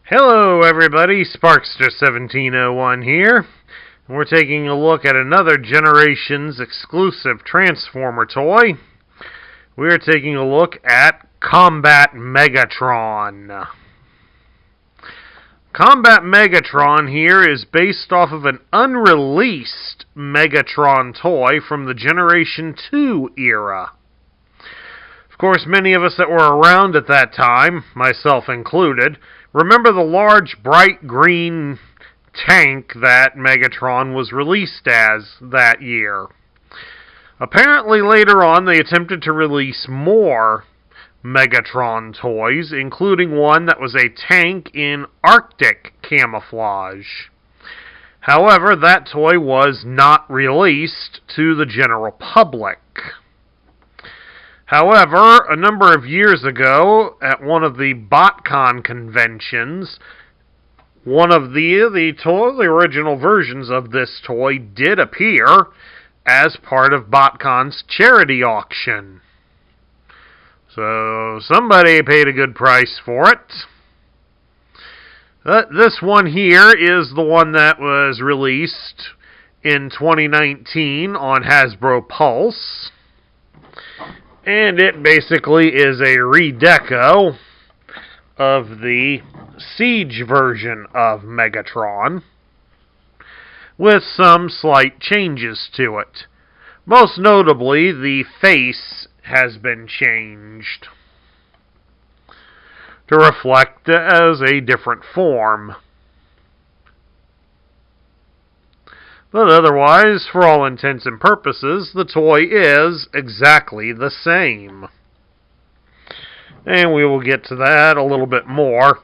Hello everybody, Sparkster1701 here. We're taking a look at another Generations exclusive Transformer toy. We're taking a look at Combat Megatron. Combat Megatron here is based off of an unreleased Megatron toy from the Generation 2 era. Of course, many of us that were around at that time, myself included, remember the large, bright green tank that Megatron was released as that year. Apparently, later on, they attempted to release more Megatron toys, including one that was a tank in Arctic camouflage. However, that toy was not released to the general public. However, a number of years ago, at one of the BotCon conventions, one of the original versions of this toy did appear as part of BotCon's charity auction. So, somebody paid a good price for it. This one here is the one that was released in 2019 on Hasbro Pulse. And it basically is a redeco of the Siege version of Megatron, with some slight changes to it. Most notably, the face has been changed to reflect as a different form. But otherwise, for all intents and purposes, the toy is exactly the same. And we will get to that a little bit more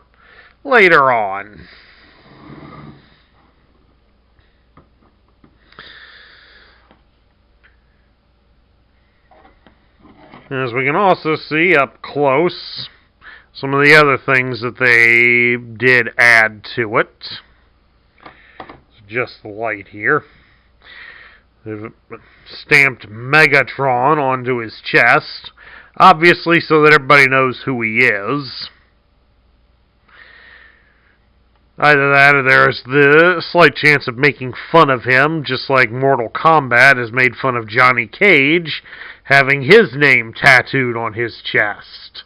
later on. As we can also see up close, some of the other things that they did add to it. Just the light here. They've stamped Megatron onto his chest, obviously so that everybody knows who he is. Either that or there's the slight chance of making fun of him, just like Mortal Kombat has made fun of Johnny Cage having his name tattooed on his chest.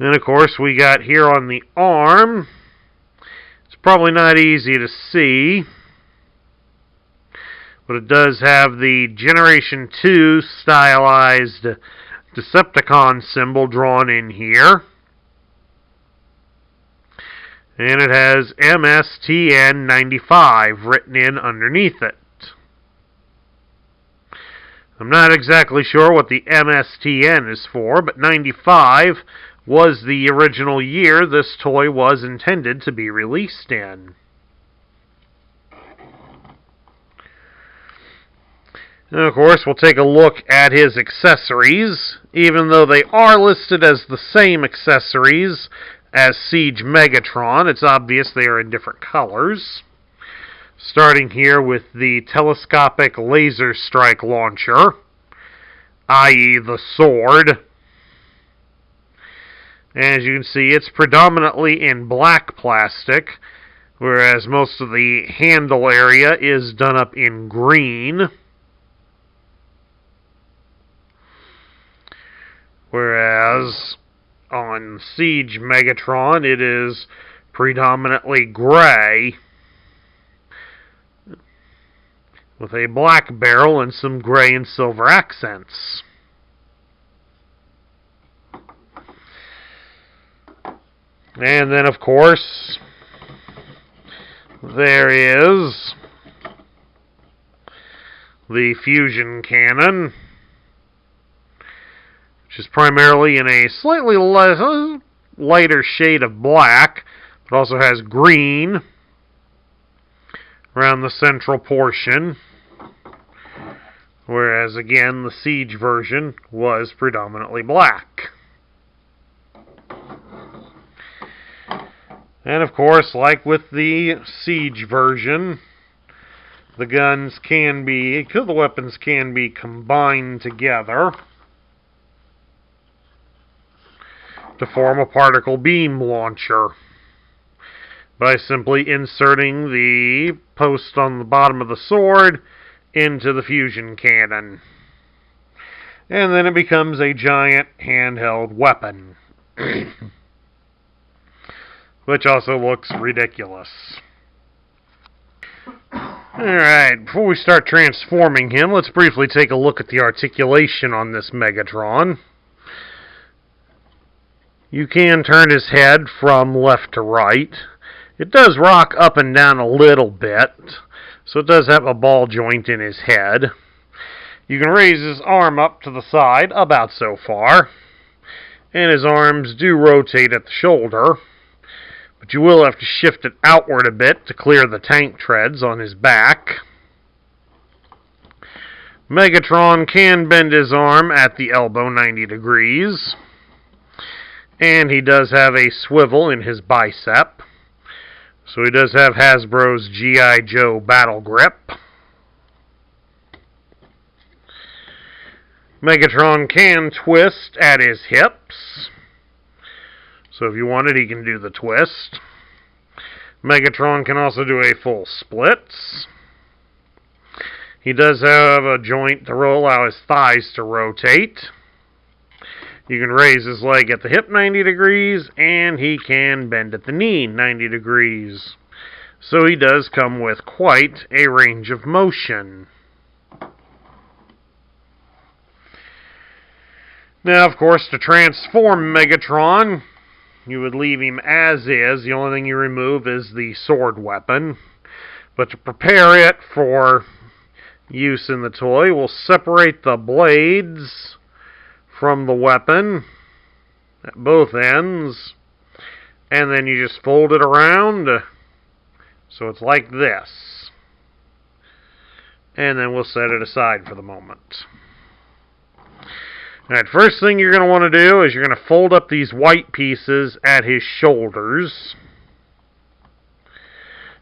And of course we got here on the arm, probably not easy to see, but it does have the Generation 2 stylized Decepticon symbol drawn in here. And it has MSTN 95 written in underneath it. I'm not exactly sure what the MSTN is for, but 95 was the original year this toy was intended to be released in. And of course, we'll take a look at his accessories. Even though they are listed as the same accessories as Siege Megatron, it's obvious they are in different colors. Starting here with the telescopic laser strike launcher, i.e. the sword. As you can see, it's predominantly in black plastic, whereas most of the handle area is done up in green. Whereas on Siege Megatron, it is predominantly gray, with a black barrel and some gray and silver accents. And then, of course, there is the fusion cannon, which is primarily in a slightly lighter shade of black, but also has green around the central portion, whereas, again, the Siege version was predominantly black. And of course, like with the Siege version, the weapons can be combined together to form a particle beam launcher by simply inserting the post on the bottom of the sword into the fusion cannon. And then it becomes a giant handheld weapon, which also looks ridiculous. Alright, before we start transforming him, let's briefly take a look at the articulation on this Megatron. You can turn his head from left to right. It does rock up and down a little bit, so it does have a ball joint in his head. You can raise his arm up to the side, about so far, and his arms do rotate at the shoulder, but you will have to shift it outward a bit to clear the tank treads on his back. Megatron can bend his arm at the elbow 90 degrees, and he does have a swivel in his bicep. So he does have Hasbro's G.I. Joe Battle Grip. Megatron can twist at his hips. So if you wanted, he can do the twist. Megatron can also do a full splits. He does have a joint to allow his thighs to rotate. You can raise his leg at the hip 90 degrees, and he can bend at the knee 90 degrees. So he does come with quite a range of motion. Now, of course, to transform Megatron, you would leave him as is. The only thing you remove is the sword weapon. But to prepare it for use in the toy, we'll separate the blades from the weapon at both ends, and then you just fold it around so it's like this, and then we'll set it aside for the moment. Alright, first thing you're going to want to do is you're going to fold up these white pieces at his shoulders,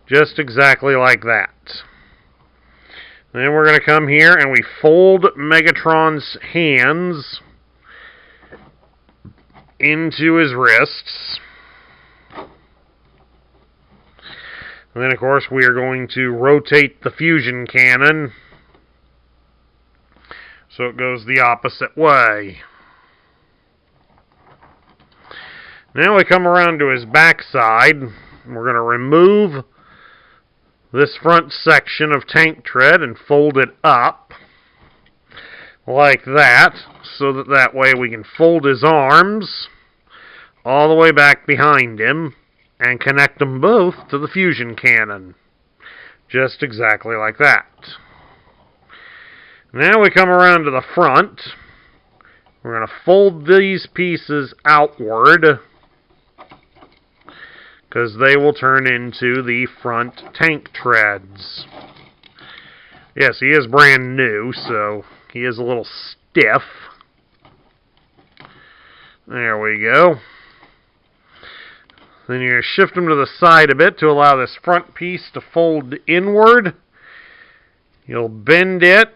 just exactly like that. Then we're going to come here and we fold Megatron's hands into his wrists. And then, of course, we are going to rotate the fusion cannon so it goes the opposite way. Now we come around to his backside. We're going to remove this front section of tank tread and fold it up like that, so that way we can fold his arms all the way back behind him and connect them both to the fusion cannon. Just exactly like that. Now we come around to the front. We're going to fold these pieces outward because they will turn into the front tank treads. Yes, he is brand new, so he is a little stiff. There we go. Then you shift him to the side a bit to allow this front piece to fold inward. You'll bend it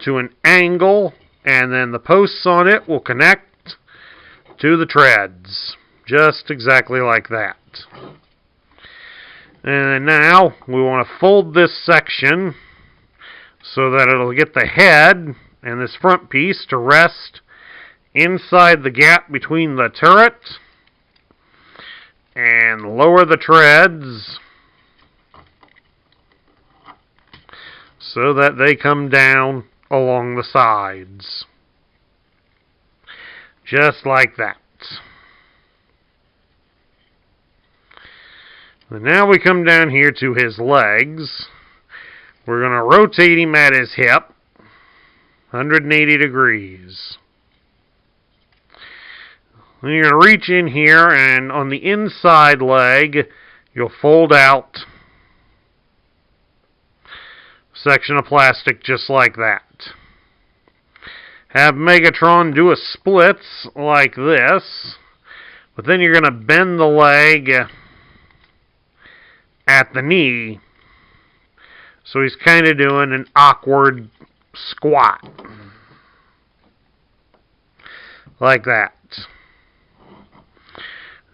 to an angle, and then the posts on it will connect to the treads. Just exactly like that. And now we want to fold this section so that it'll get the head and this front piece to rest inside the gap between the turret, and lower the treads so that they come down along the sides. Just like that. And now we come down here to his legs. We're going to rotate him at his hip 180 degrees. Then you're going to reach in here, and on the inside leg, you'll fold out a section of plastic just like that. Have Megatron do a splits like this, but then you're going to bend the leg at the knee, so he's kind of doing an awkward squat. Like that.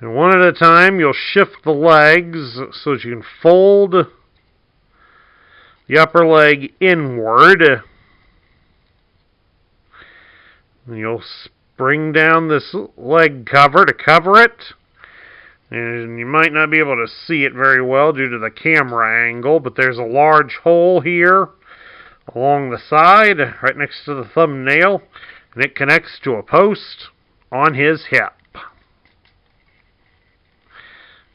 And one at a time, you'll shift the legs so that you can fold the upper leg inward. And you'll spring down this leg cover to cover it. And you might not be able to see it very well due to the camera angle, but there's a large hole here along the side, right next to the thumbnail, and it connects to a post on his hip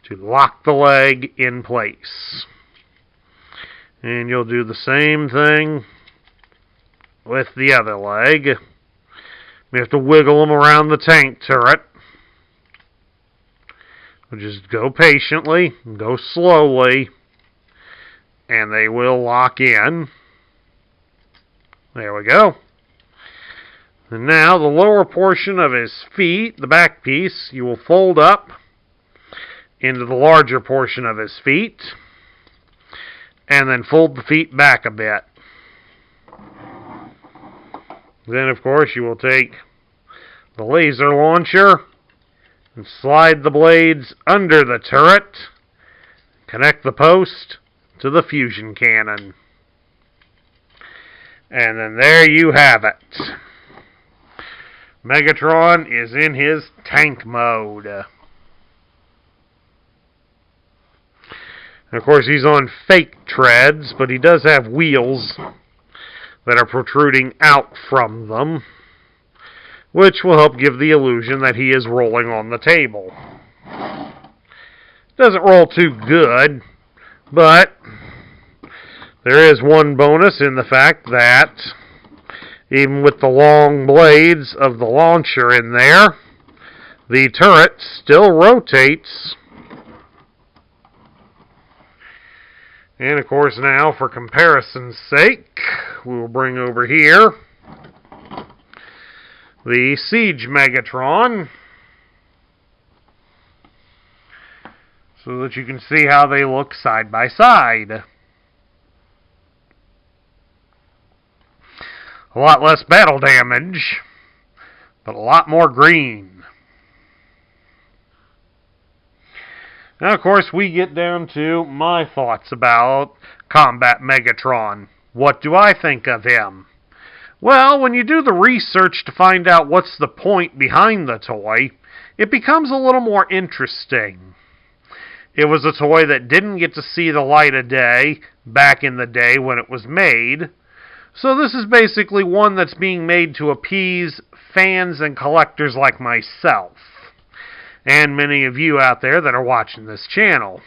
to lock the leg in place. And you'll do the same thing with the other leg. You have to wiggle them around the tank turret. Just go patiently, go slowly, and they will lock in. There we go. And now the lower portion of his feet, the back piece, you will fold up into the larger portion of his feet, and then fold the feet back a bit. Then, of course, you will take the laser launcher and slide the blades under the turret, connect the post to the fusion cannon. And then there you have it. Megatron is in his tank mode. And of course, he's on fake treads, but he does have wheels that are protruding out from them, which will help give the illusion that he is rolling on the table. Doesn't roll too good, but there is one bonus in the fact that even with the long blades of the launcher in there, the turret still rotates. And of course now, for comparison's sake, we will bring over here the Siege Megatron, so that you can see how they look side by side. A lot less battle damage, but a lot more green. Now, of course, we get down to my thoughts about Combat Megatron. What do I think of him? Well, when you do the research to find out what's the point behind the toy, it becomes a little more interesting. It was a toy that didn't get to see the light of day back in the day when it was made. So this is basically one that's being made to appease fans and collectors like myself, and many of you out there that are watching this channel.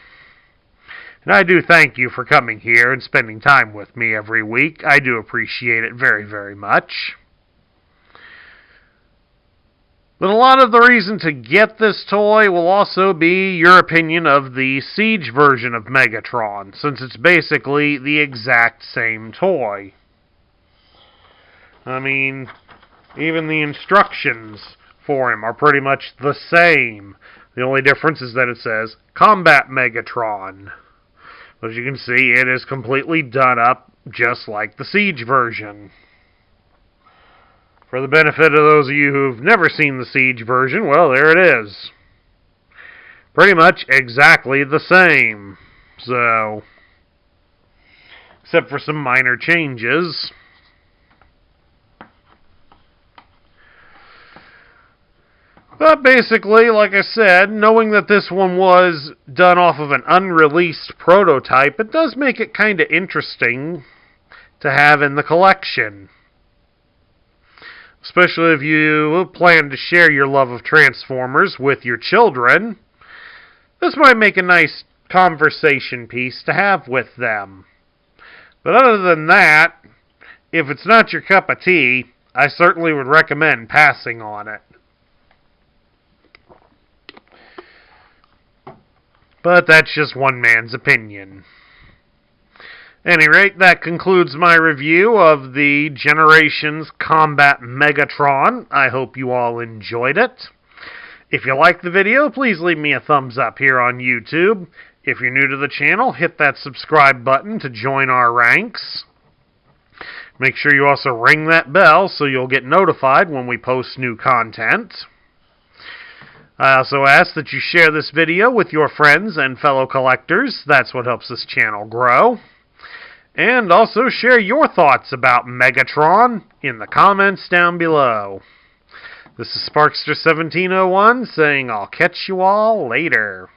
And I do thank you for coming here and spending time with me every week. I do appreciate it very, very much. But a lot of the reason to get this toy will also be your opinion of the Siege version of Megatron, since it's basically the exact same toy. I mean, even the instructions for him are pretty much the same. The only difference is that it says Combat Megatron. As you can see, it is completely done up just like the Siege version. For the benefit of those of you who've never seen the Siege version, well, there it is. Pretty much exactly the same. So, except for some minor changes. But basically, like I said, knowing that this one was done off of an unreleased prototype, it does make it kind of interesting to have in the collection. Especially if you plan to share your love of Transformers with your children. This might make a nice conversation piece to have with them. But other than that, if it's not your cup of tea, I certainly would recommend passing on it. But that's just one man's opinion. At any rate, that concludes my review of the Generations Combat Megatron. I hope you all enjoyed it. If you liked the video, please leave me a thumbs up here on YouTube. If you're new to the channel, hit that subscribe button to join our ranks. Make sure you also ring that bell so you'll get notified when we post new content. I also ask that you share this video with your friends and fellow collectors. That's what helps this channel grow. And also share your thoughts about Megatron in the comments down below. This is Sparkster1701 saying I'll catch you all later.